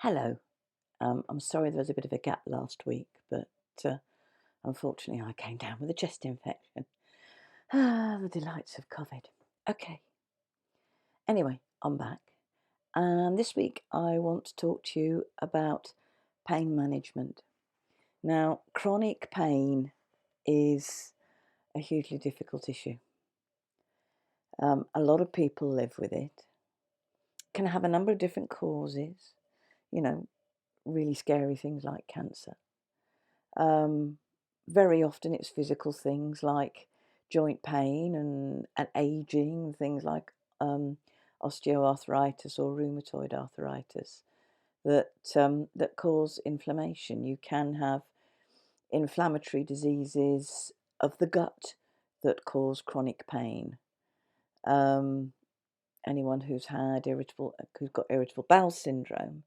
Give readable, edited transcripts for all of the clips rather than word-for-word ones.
Hello. I'm sorry there was a bit of a gap last week, but uh, unfortunately I came down with a chest infection. The delights of COVID. Okay. Anyway, I'm back. And this week I want to talk to you about pain management. Now, chronic pain is a hugely difficult issue. A lot of people live with it. Can have a number of different causes, you know, really scary things like cancer. Um, Very often it's physical things like joint pain and aging, things like osteoarthritis or rheumatoid arthritis that cause inflammation. You can have inflammatory diseases of the gut that cause chronic pain. Um, Anyone who's got irritable bowel syndrome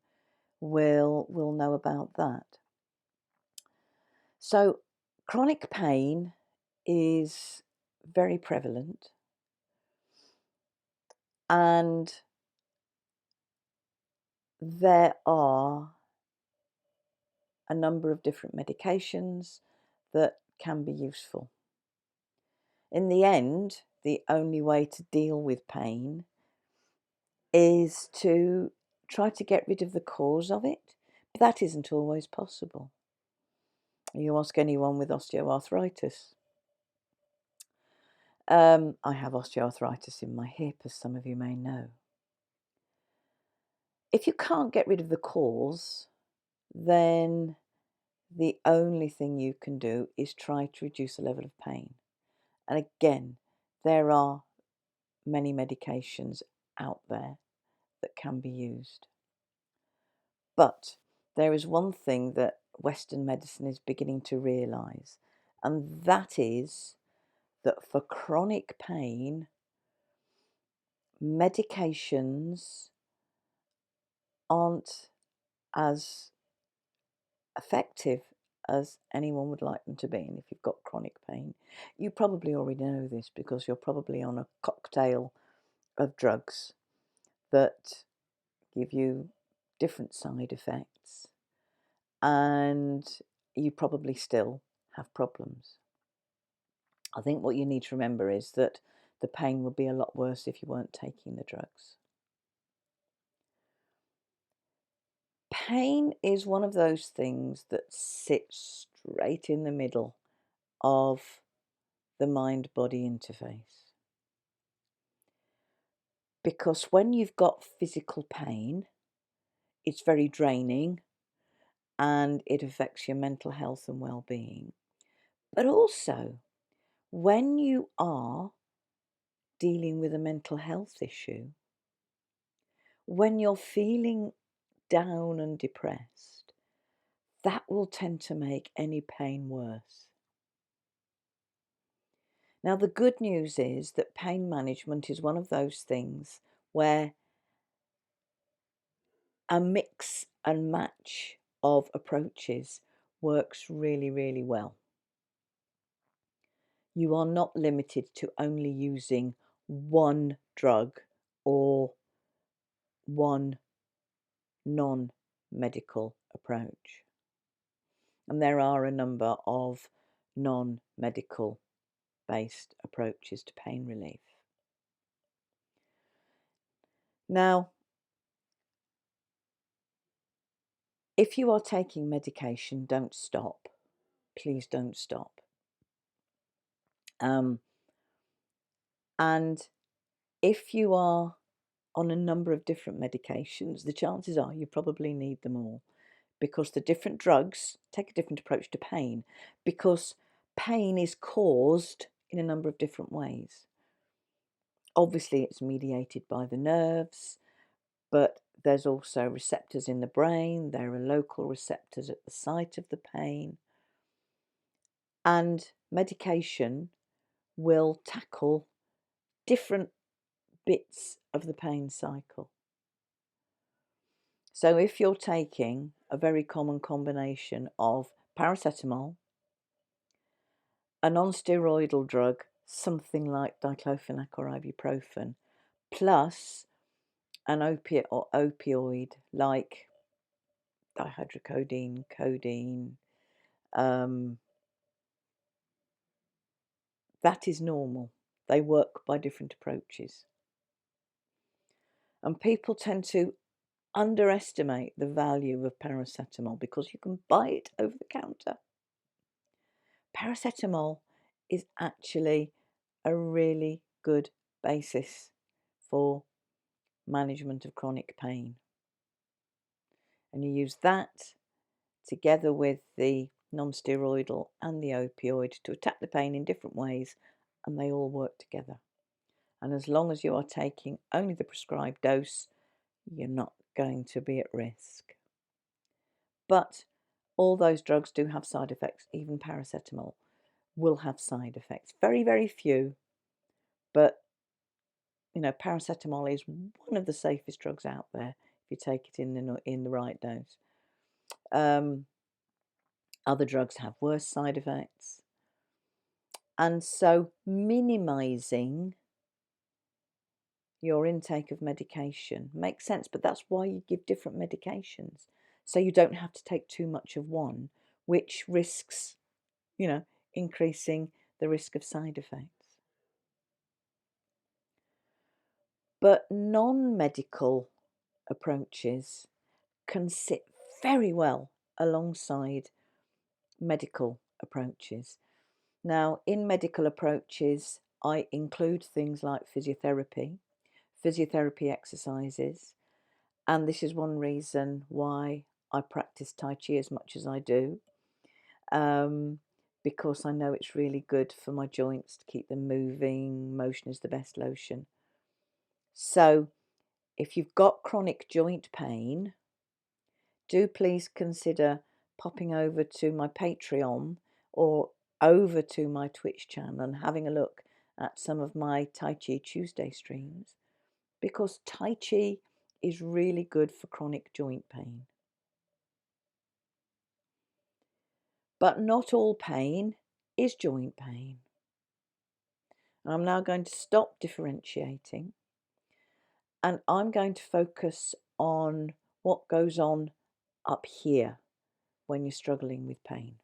will know about that. So, chronic pain is very prevalent, and there are a number of different medications that can be useful. In the end, the only way to deal with pain is to try to get rid of the cause of it, but that isn't always possible. You ask anyone with osteoarthritis. I have osteoarthritis in my hip, as some of you may know. If you can't get rid of the cause, then the only thing you can do is try to reduce the level of pain. And again, there are many medications out there that can be used. But there is one thing that Western medicine is beginning to realise, and that is that for chronic pain, medications aren't as effective as anyone would like them to be. And if you've got chronic pain, you probably already know this because you're probably on a cocktail of drugs that give you different side effects, and you probably still have problems. I think what you need to remember is that the pain would be a lot worse if you weren't taking the drugs. Pain is one of those things that sits straight in the middle of the mind-body interface. Because when you've got physical pain, it's very draining and it affects your mental health and well-being. But also, when you are dealing with a mental health issue, when you're feeling down and depressed, that will tend to make any pain worse. Now, the good news is that pain management is one of those things where a mix and match of approaches works really, really well. You are not limited to only using one drug or one non-medical approach. And there are a number of non-medical based approaches to pain relief. Now, if you are taking medication, don't stop. Please don't stop. And if you are on a number of different medications, the chances are you probably need them all, because the different drugs take a different approach to pain, because pain is caused in a number of different ways. Obviously, it's mediated by the nerves, but there's also receptors in the brain. There are local receptors at the site of the pain. And medication will tackle different bits of the pain cycle. So if you're taking a very common combination of paracetamol, a non-steroidal drug, something like diclofenac or ibuprofen, plus an opiate or opioid like dihydrocodeine, codeine, that is normal. They work by different approaches. And people tend to underestimate the value of paracetamol because you can buy it over the counter. Paracetamol is actually a really good basis for management of chronic pain. And you use that together with the non-steroidal and the opioid to attack the pain in different ways, and they all work together. And as long as you are taking only the prescribed dose, you're not going to be at risk. But all those drugs do have side effects. Even paracetamol will have side effects. Very, very few, but paracetamol is one of the safest drugs out there if you take it in the right dose. Other drugs have worse side effects. And so minimizing your intake of medication makes sense, but that's why you give different medications. So you don't have to take too much of one, which risks, increasing the risk of side effects. But non-medical approaches can sit very well alongside medical approaches. Now, in medical approaches, I include things like physiotherapy exercises, and this is one reason why I practice Tai Chi as much as I do, because I know it's really good for my joints to keep them moving. Motion is the best lotion. So if you've got chronic joint pain, do please consider popping over to my Patreon or over to my Twitch channel and having a look at some of my Tai Chi Tuesday streams, because Tai Chi is really good for chronic joint pain. But not all pain is joint pain. And I'm now going to stop differentiating, and I'm going to focus on what goes on up here when you're struggling with pain.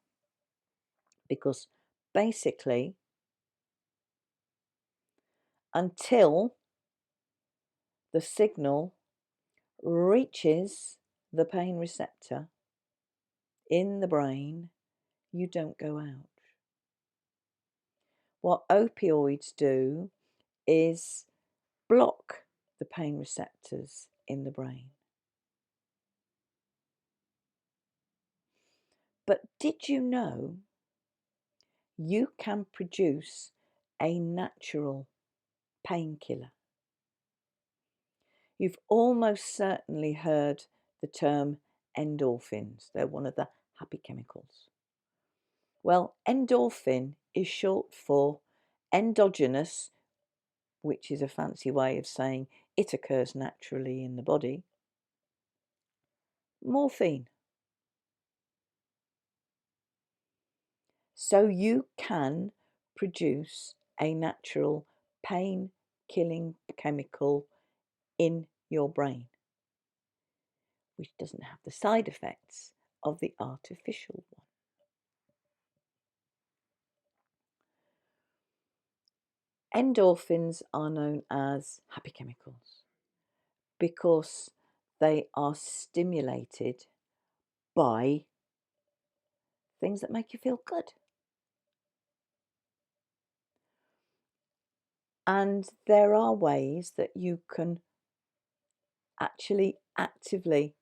Because basically, until the signal reaches the pain receptor in the brain, you don't go out. What opioids do is block the pain receptors in the brain. But did you know you can produce a natural painkiller? You've almost certainly heard the term endorphins. They're one of the happy chemicals. Well, endorphin is short for endogenous, which is a fancy way of saying it occurs naturally in the body, morphine. So you can produce a natural pain-killing chemical in your brain, which doesn't have the side effects of the artificial one. Endorphins are known as happy chemicals because they are stimulated by things that make you feel good. And there are ways that you can actually actively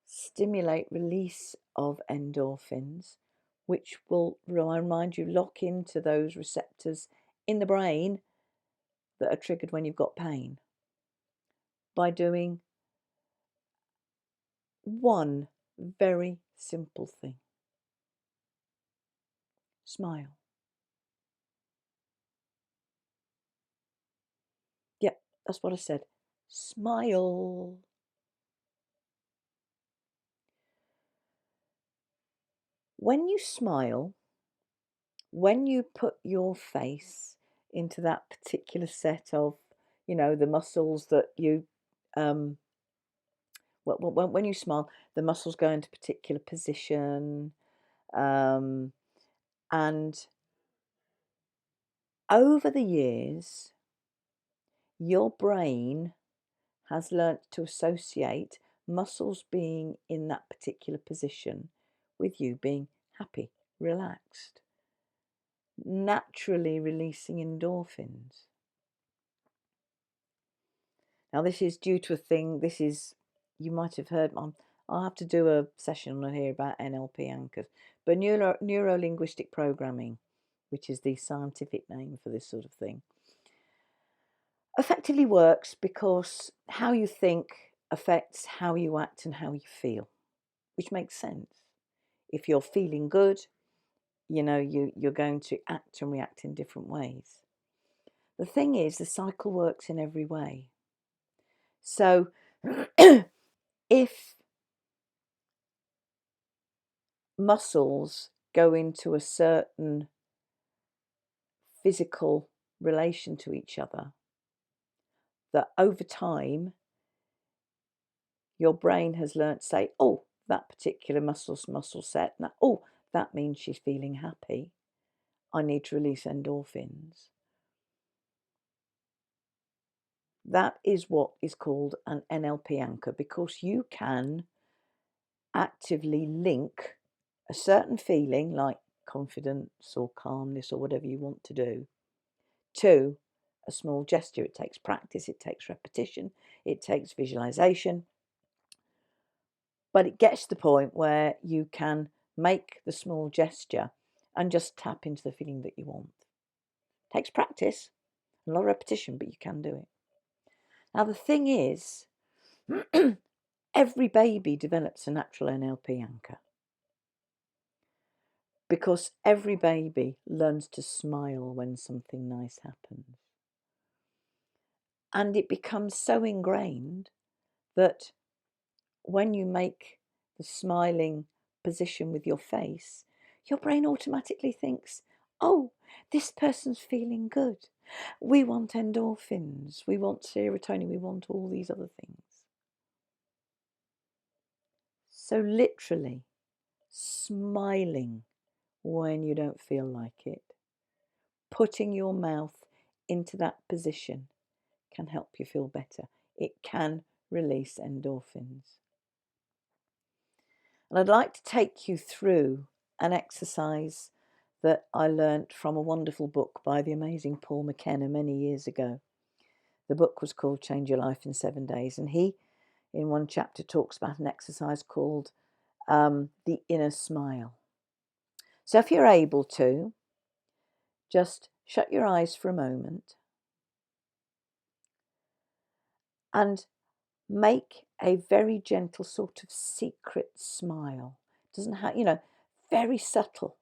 stimulate release of endorphins, which will remind you, lock into those receptors in the brain that are triggered when you've got pain, by doing one very simple thing. Smile. Yep, that's what I said. Smile. When you smile, when you put your face into that particular set of, the muscles that you when you smile, the muscles go into a particular position, and over the years, your brain has learnt to associate muscles being in that particular position with you being happy, relaxed, naturally releasing endorphins. Now, this is due to a thing, you might have heard, I'll have to do a session on here about NLP anchors, but neuro-linguistic programming, which is the scientific name for this sort of thing, effectively works because how you think affects how you act and how you feel, which makes sense. If you're feeling good, you're going to act and react in different ways. The thing is, the cycle works in every way. So if muscles go into a certain physical relation to each other, that over time your brain has learnt to say, oh, that particular muscle set, now, oh, that means she's feeling happy. I need to release endorphins. That is what is called an NLP anchor, because you can actively link a certain feeling like confidence or calmness or whatever you want to do to a small gesture. It takes practice, it takes repetition, it takes visualization, but it gets to the point where you can make the small gesture and just tap into the feeling that you want. It takes practice, a lot of repetition, but you can do it. Now, the thing is, every baby develops a natural NLP anchor, because every baby learns to smile when something nice happens. And it becomes so ingrained that when you make the smiling position with your face, your brain automatically thinks, oh, this person's feeling good. We want endorphins, we want serotonin, we want all these other things. So literally, smiling when you don't feel like it, putting your mouth into that position can help you feel better. It can release endorphins. And I'd like to take you through an exercise that I learnt from a wonderful book by the amazing Paul McKenna many years ago. The book was called Change Your Life in 7 Days, and he, in one chapter, talks about an exercise called the inner smile. So if you're able to, just shut your eyes for a moment and make a very gentle sort of secret smile. Doesn't have, very subtle.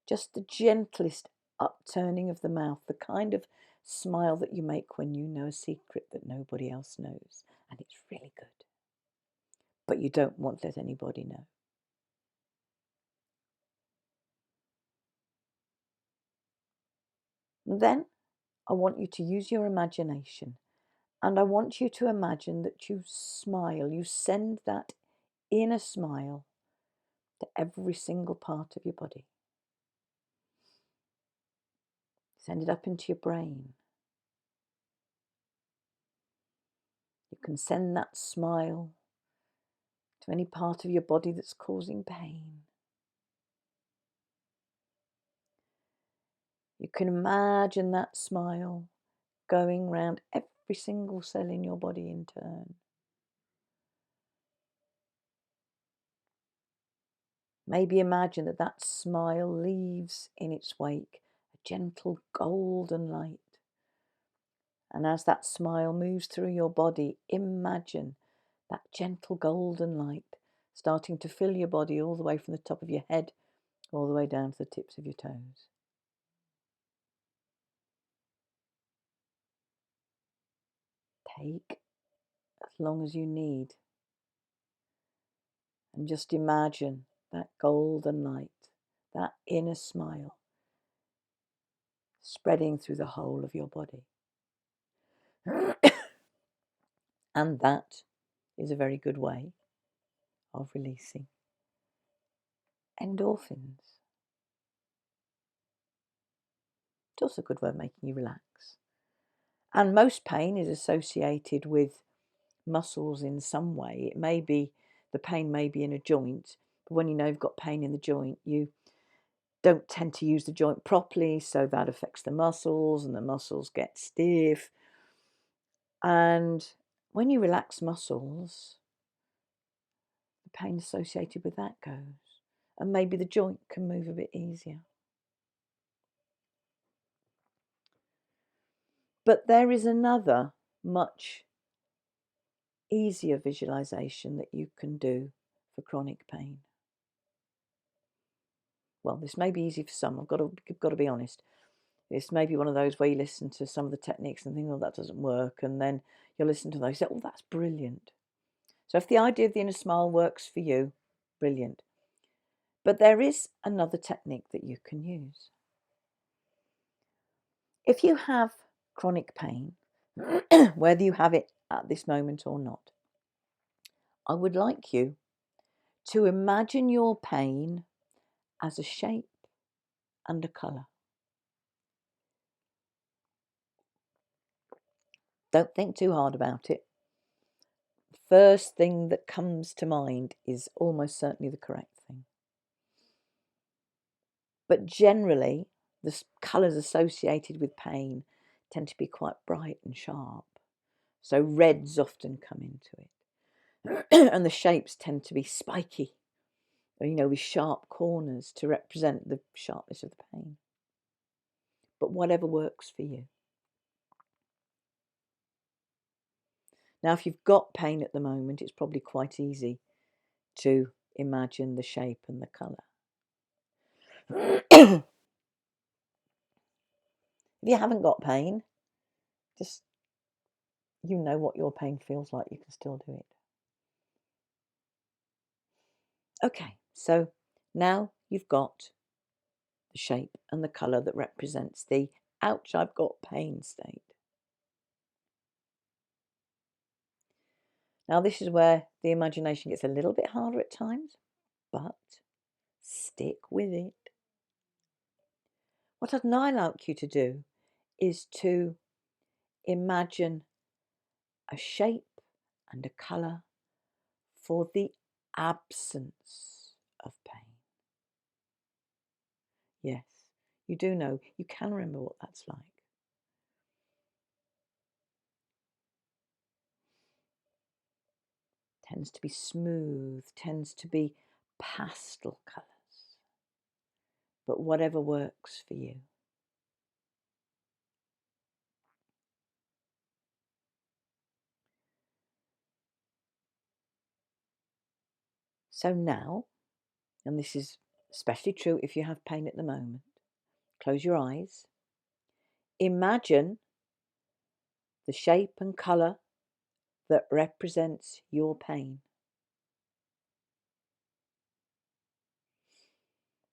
Just the gentlest upturning of the mouth, the kind of smile that you make when you know a secret that nobody else knows, and it's really good, but you don't want to let anybody know. And then I want you to use your imagination, and I want you to imagine that you smile, you send that inner smile to every single part of your body. Send it up into your brain. You can send that smile to any part of your body that's causing pain. You can imagine that smile going round every single cell in your body in turn. Maybe imagine that that smile leaves in its wake a gentle golden light. And as that smile moves through your body, imagine that gentle golden light starting to fill your body all the way from the top of your head all the way down to the tips of your toes. Take as long as you need, and just imagine that golden light, that inner smile, spreading through the whole of your body. And that is a very good way of releasing endorphins. It's also a good way of making you relax. And most pain is associated with muscles in some way. It may be, the pain may be in a joint, but when you know you've got pain in the joint, you don't tend to use the joint properly, so that affects the muscles, and the muscles get stiff. And when you relax muscles, the pain associated with that goes, and maybe the joint can move a bit easier. But there is another much easier visualization that you can do for chronic pain. Well, this may be easy for some. I've got to be honest. This may be one of those where you listen to some of the techniques and think, oh, that doesn't work, and then you'll listen to those and say, oh, that's brilliant. So if the idea of the inner smile works for you, brilliant. But there is another technique that you can use. If you have chronic pain, whether you have it at this moment or not, I would like you to imagine your pain as a shape and a colour. Don't think too hard about it. The first thing that comes to mind is almost certainly the correct thing. But generally, the colours associated with pain tend to be quite bright and sharp. So reds often come into it. And the shapes tend to be spiky, with sharp corners to represent the sharpness of the pain. But whatever works for you. Now, if you've got pain at the moment, it's probably quite easy to imagine the shape and the colour. If you haven't got pain, just you know what your pain feels like, you can still do it. Okay, so now you've got the shape and the colour that represents the ouch, I've got pain state. Now this is where the imagination gets a little bit harder at times, but stick with it. What I'd now like you to do is to imagine a shape and a colour for the absence of pain. Yes, you do know, you can remember what that's like. Tends to be smooth, tends to be pastel colours, but whatever works for you. So now, and this is especially true if you have pain at the moment, close your eyes, imagine the shape and colour that represents your pain.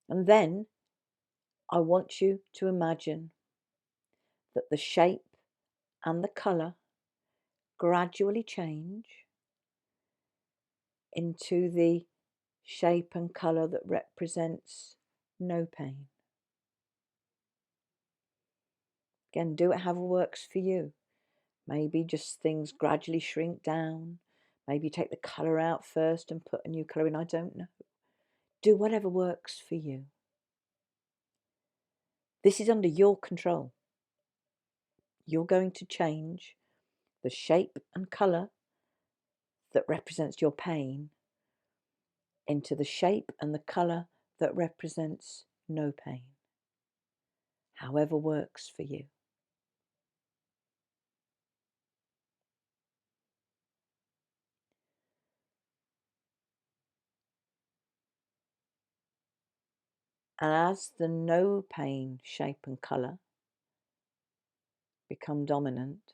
And then I want you to imagine that the shape and the colour gradually change into the shape and colour that represents no pain. Again, do it however works for you. Maybe just things gradually shrink down. Maybe take the colour out first and put a new colour in. I don't know. Do whatever works for you. This is under your control. You're going to change the shape and colour that represents your pain into the shape and the colour that represents no pain. However works for you. And as the no pain shape and colour become dominant,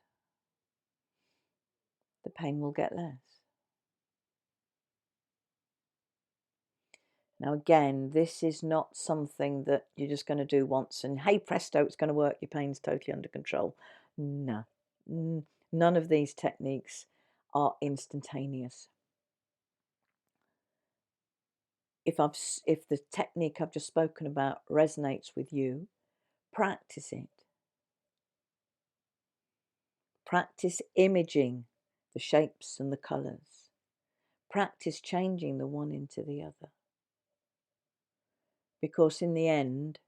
the pain will get less. Now again, this is not something that you're just going to do once and hey presto, it's going to work, your pain's totally under control. No, none of these techniques are instantaneous. If the technique I've just spoken about resonates with you, practice it. Practice imaging the shapes and the colours. Practice changing the one into the other. Because in the end,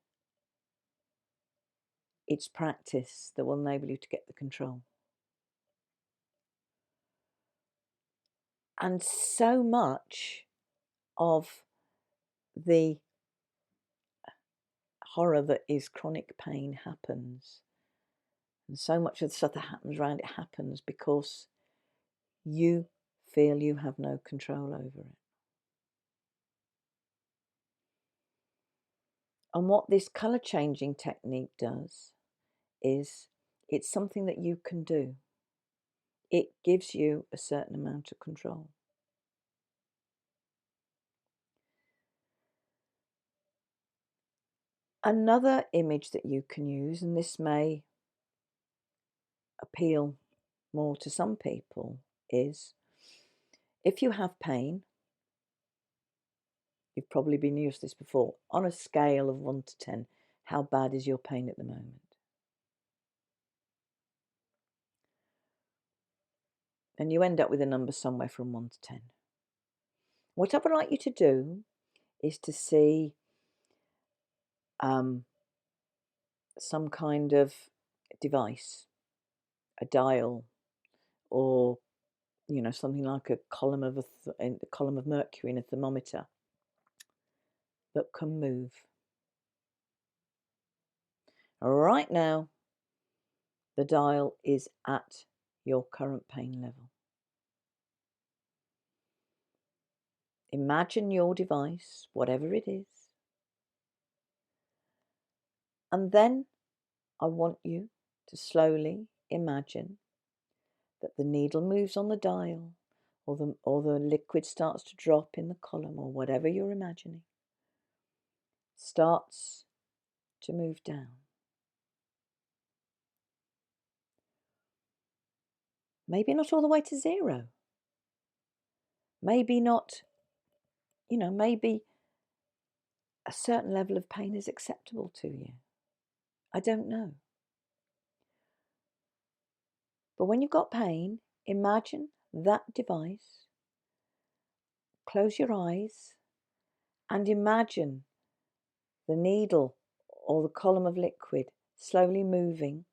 it's practice that will enable you to get the control. And so much of the horror that is chronic pain happens. And so much of the stuff that happens around it happens because you feel you have no control over it. And what this colour changing technique does is it's something that you can do. It gives you a certain amount of control. Another image that you can use, and this may appeal more to some people, is if you have pain, you've probably been used to this before, on a scale of 1 to 10, how bad is your pain at the moment? And you end up with a number somewhere from 1 to 10. What I would like you to do is to see some kind of device, a dial, or something like a column of mercury in a thermometer that can move. Right now, the dial is at your current pain level. Imagine your device, whatever it is, and then I want you to slowly imagine that the needle moves on the dial, or the liquid starts to drop in the column, or whatever you're imagining, starts to move down. Maybe not all the way to 0. Maybe not, maybe a certain level of pain is acceptable to you. I don't know. But when you've got pain, imagine that device, close your eyes, and imagine the needle or the column of liquid slowly moving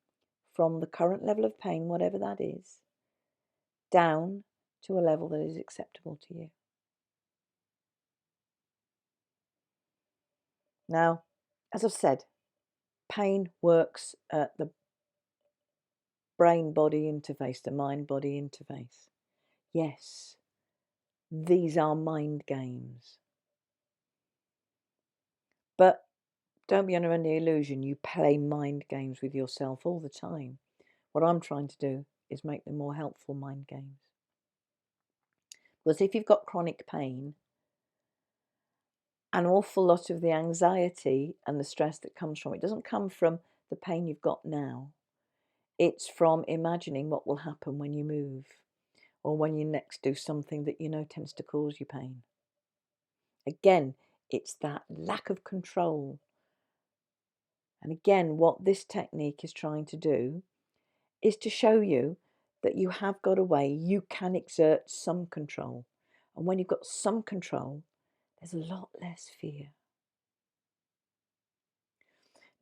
from the current level of pain, whatever that is, down to a level that is acceptable to you. Now, as I've said, pain works at the brain-body interface, the mind-body interface. Yes, these are mind games. But don't be under any illusion you play mind games with yourself all the time. What I'm trying to do is make them more helpful mind games. Because if you've got chronic pain, an awful lot of the anxiety and the stress that comes from it doesn't come from the pain you've got now. It's from imagining what will happen when you move, or when you next do something that you know tends to cause you pain. Again, it's that lack of control. And again, what this technique is trying to do is to show you that you have got a way you can exert some control. And when you've got some control, there's a lot less fear.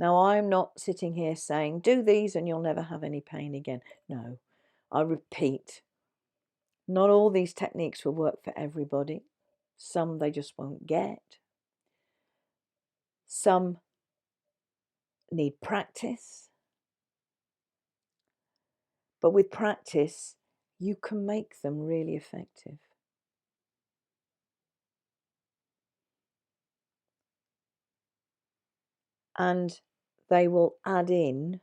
Now, I'm not sitting here saying, do these and you'll never have any pain again. No, I repeat, not all these techniques will work for everybody. Some they just won't get. Some need practice. But with practice, you can make them really effective. And they will add in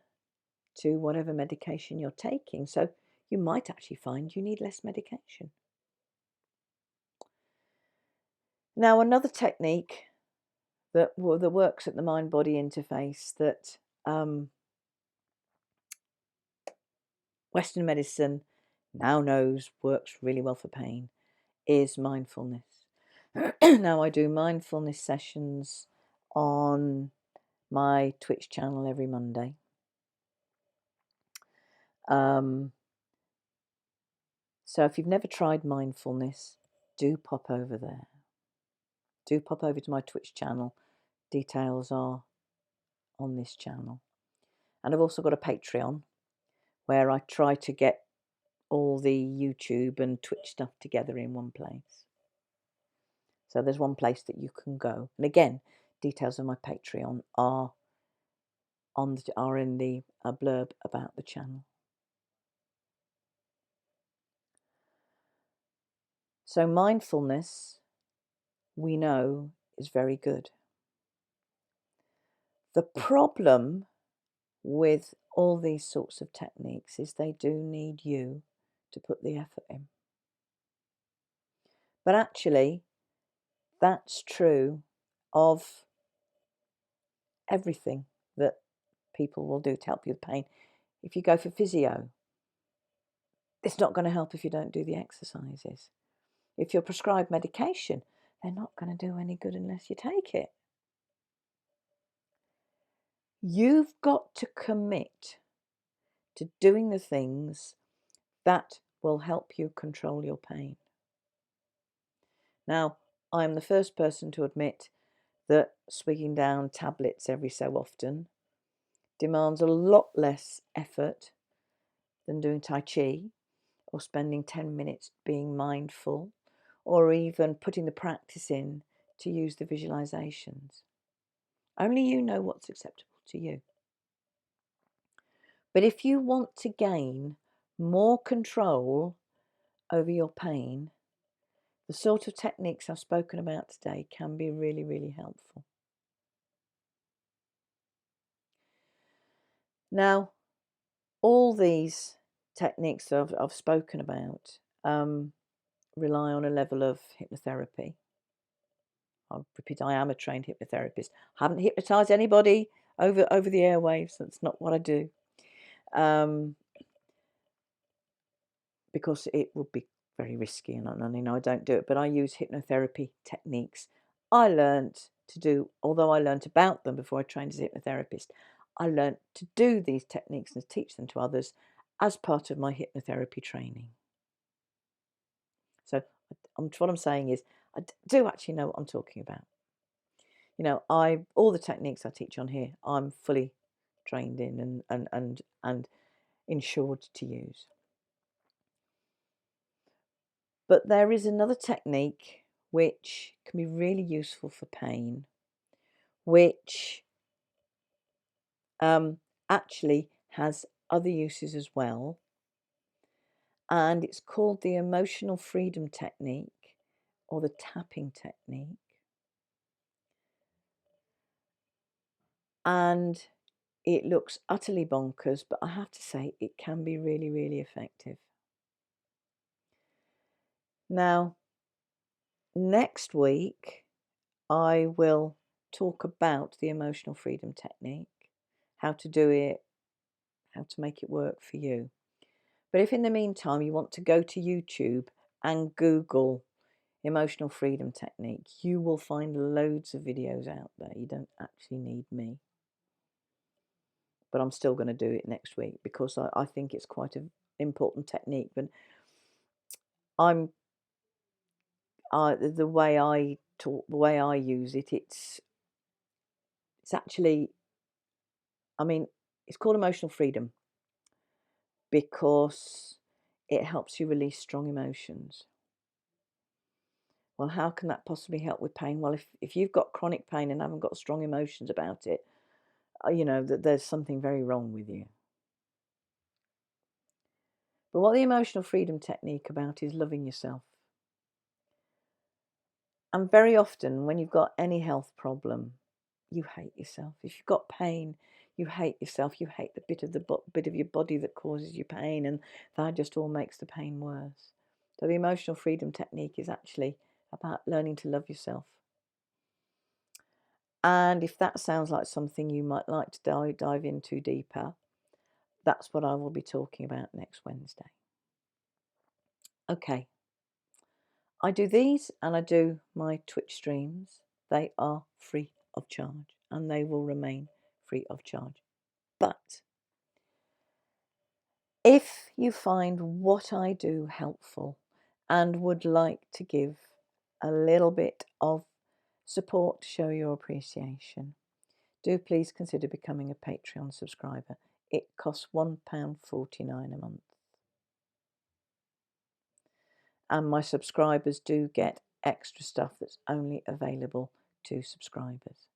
to whatever medication you're taking. So you might actually find you need less medication. Now, another technique that works at the mind-body interface that Western medicine now knows works really well for pain is mindfulness. Now, I do mindfulness sessions on my Twitch channel every Monday. So if you've never tried mindfulness, do pop over there. Do pop over to my Twitch channel. Details are on this channel. And I've also got a Patreon where I try to get all the YouTube and Twitch stuff together in one place. So there's one place that you can go. And again, details of my Patreon are in the blurb about the channel. So mindfulness, we know, is very good. The problem with all these sorts of techniques is they do need you to put the effort in. But actually, that's true of everything that people will do to help you with pain. If you go for physio, it's not going to help if you don't do the exercises. If you're prescribed medication, they're not going to do any good unless you take it. You've got to commit to doing the things that will help you control your pain. Now, I'm the first person to admit that swigging down tablets every so often demands a lot less effort than doing Tai Chi or spending 10 minutes being mindful or even putting the practice in to use the visualizations. Only you know what's acceptable to you. But if you want to gain more control over your pain, the sort of techniques I've spoken about today can be really, really helpful. Now, all these techniques that I've spoken about rely on a level of hypnotherapy. I'll repeat, I am a trained hypnotherapist. I haven't hypnotised anybody over the airwaves. That's not what I do. Because it would be very risky, and I don't do it, but I use hypnotherapy techniques I learned to do. Although I learned about them before I trained as a hypnotherapist, I learned to do these techniques and teach them to others as part of my hypnotherapy training. So what I'm saying is I do actually know what I'm talking about. All the techniques I teach on here, I'm fully trained in and insured to use. But there is another technique which can be really useful for pain, which actually has other uses as well. And it's called the emotional freedom technique or the tapping technique. And it looks utterly bonkers, but I have to say it can be really, really effective. Now, next week, I will talk about the emotional freedom technique, how to do it, how to make it work for you. But if in the meantime you want to go to YouTube and Google emotional freedom technique, you will find loads of videos out there. You don't actually need me. But I'm still going to do it next week because I think it's quite an important technique. But the way I talk, the way I use it, it's actually, it's called emotional freedom because it helps you release strong emotions. Well, how can that possibly help with pain? Well, if you've got chronic pain and haven't got strong emotions about it, that there's something very wrong with you. But what the emotional freedom technique about is loving yourself. And very often when you've got any health problem, you hate yourself. If you've got pain, you hate yourself. You hate the bit of your body that causes you pain, and that just all makes the pain worse. So the emotional freedom technique is actually about learning to love yourself. And if that sounds like something you might like to dive into deeper, that's what I will be talking about next Wednesday. Okay, I do these and I do my Twitch streams. They are free of charge and they will remain free of charge. But if you find what I do helpful and would like to give a little bit of support to show your appreciation, do please consider becoming a Patreon subscriber. It costs £1.49 a month. And my subscribers do get extra stuff that's only available to subscribers.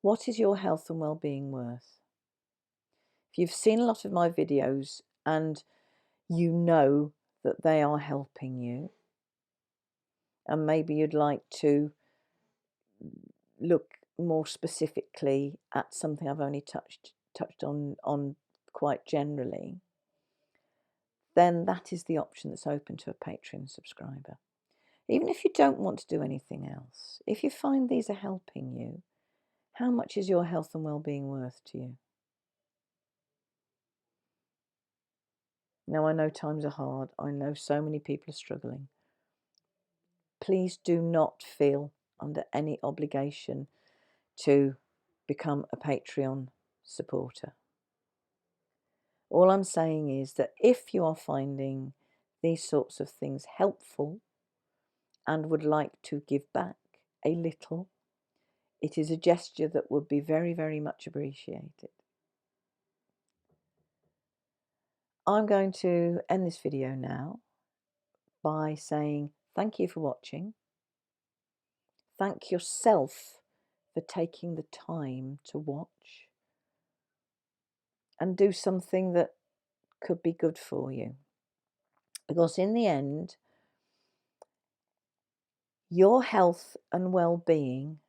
What is your health and well-being worth? If you've seen a lot of my videos and you know that they are helping you, and maybe you'd like to look more specifically at something I've only touched on quite generally, then that is the option that's open to a Patreon subscriber. Even if you don't want to do anything else, if you find these are helping you, how much is your health and well-being worth to you? Now, I know times are hard. I know so many people are struggling. Please do not feel under any obligation to become a Patreon supporter. All I'm saying is that if you are finding these sorts of things helpful and would like to give back a little, it is a gesture that would be very, very much appreciated. I'm going to end this video now by saying thank you for watching. Thank yourself for taking the time to watch and do something that could be good for you. Because in the end, your health and well-being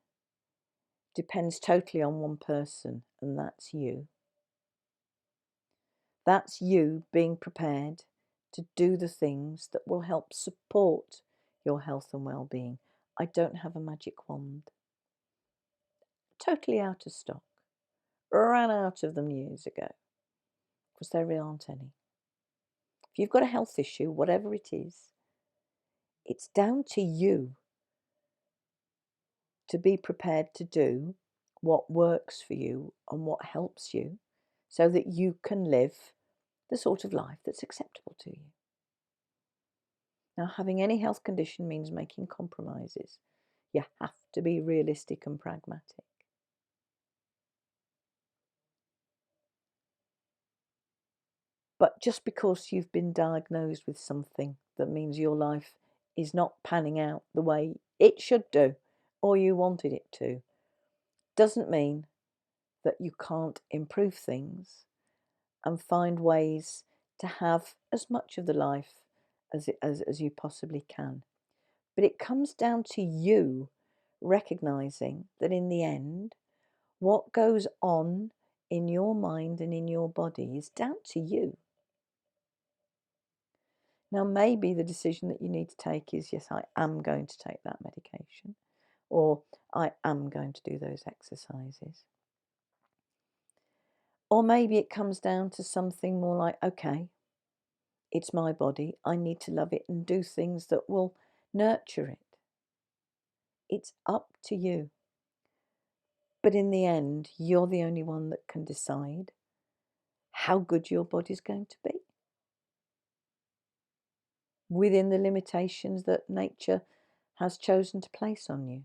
depends totally on one person, and that's you. That's you being prepared to do the things that will help support your health and well-being. I don't have a magic wand. Totally out of stock. Ran out of them years ago because there aren't any. If you've got a health issue, whatever it is, it's down to you to be prepared to do what works for you and what helps you so that you can live the sort of life that's acceptable to you. Now, having any health condition means making compromises. You have to be realistic and pragmatic. But just because you've been diagnosed with something that means your life is not panning out the way it should do or you wanted it to, doesn't mean that you can't improve things and find ways to have as much of the life as you possibly can. But it comes down to you recognizing that in the end, what goes on in your mind and in your body is down to you. Now, maybe the decision that you need to take is, yes, I am going to take that medication, or I am going to do those exercises. Or maybe it comes down to something more like, okay, it's my body, I need to love it and do things that will nurture it. It's up to you. But in the end, you're the only one that can decide how good your body's going to be within the limitations that nature has chosen to place on you.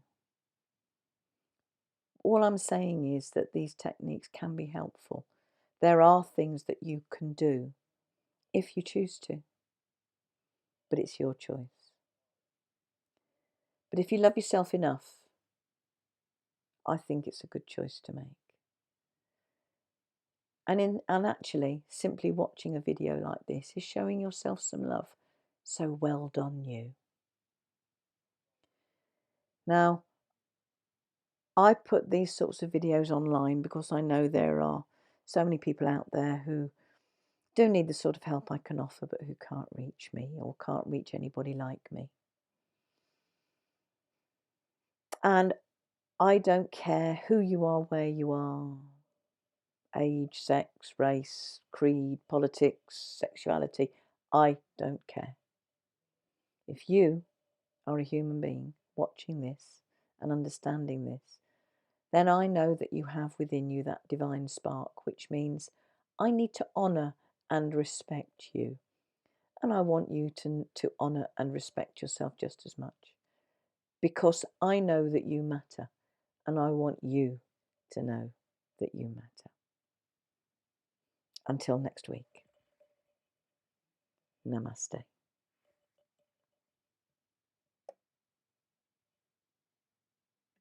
All I'm saying is that these techniques can be helpful. There are things that you can do if you choose to, but it's your choice. But if you love yourself enough, I think it's a good choice to make. And actually, simply watching a video like this is showing yourself some love. So well done, you. Now, I put these sorts of videos online because I know there are so many people out there who do need the sort of help I can offer, but who can't reach me or can't reach anybody like me. And I don't care who you are, where you are, age, sex, race, creed, politics, sexuality. I don't care. If you are a human being watching this and understanding this, then I know that you have within you that divine spark, which means I need to honour and respect you. And I want you to honour and respect yourself just as much, because I know that you matter, and I want you to know that you matter. Until next week, namaste.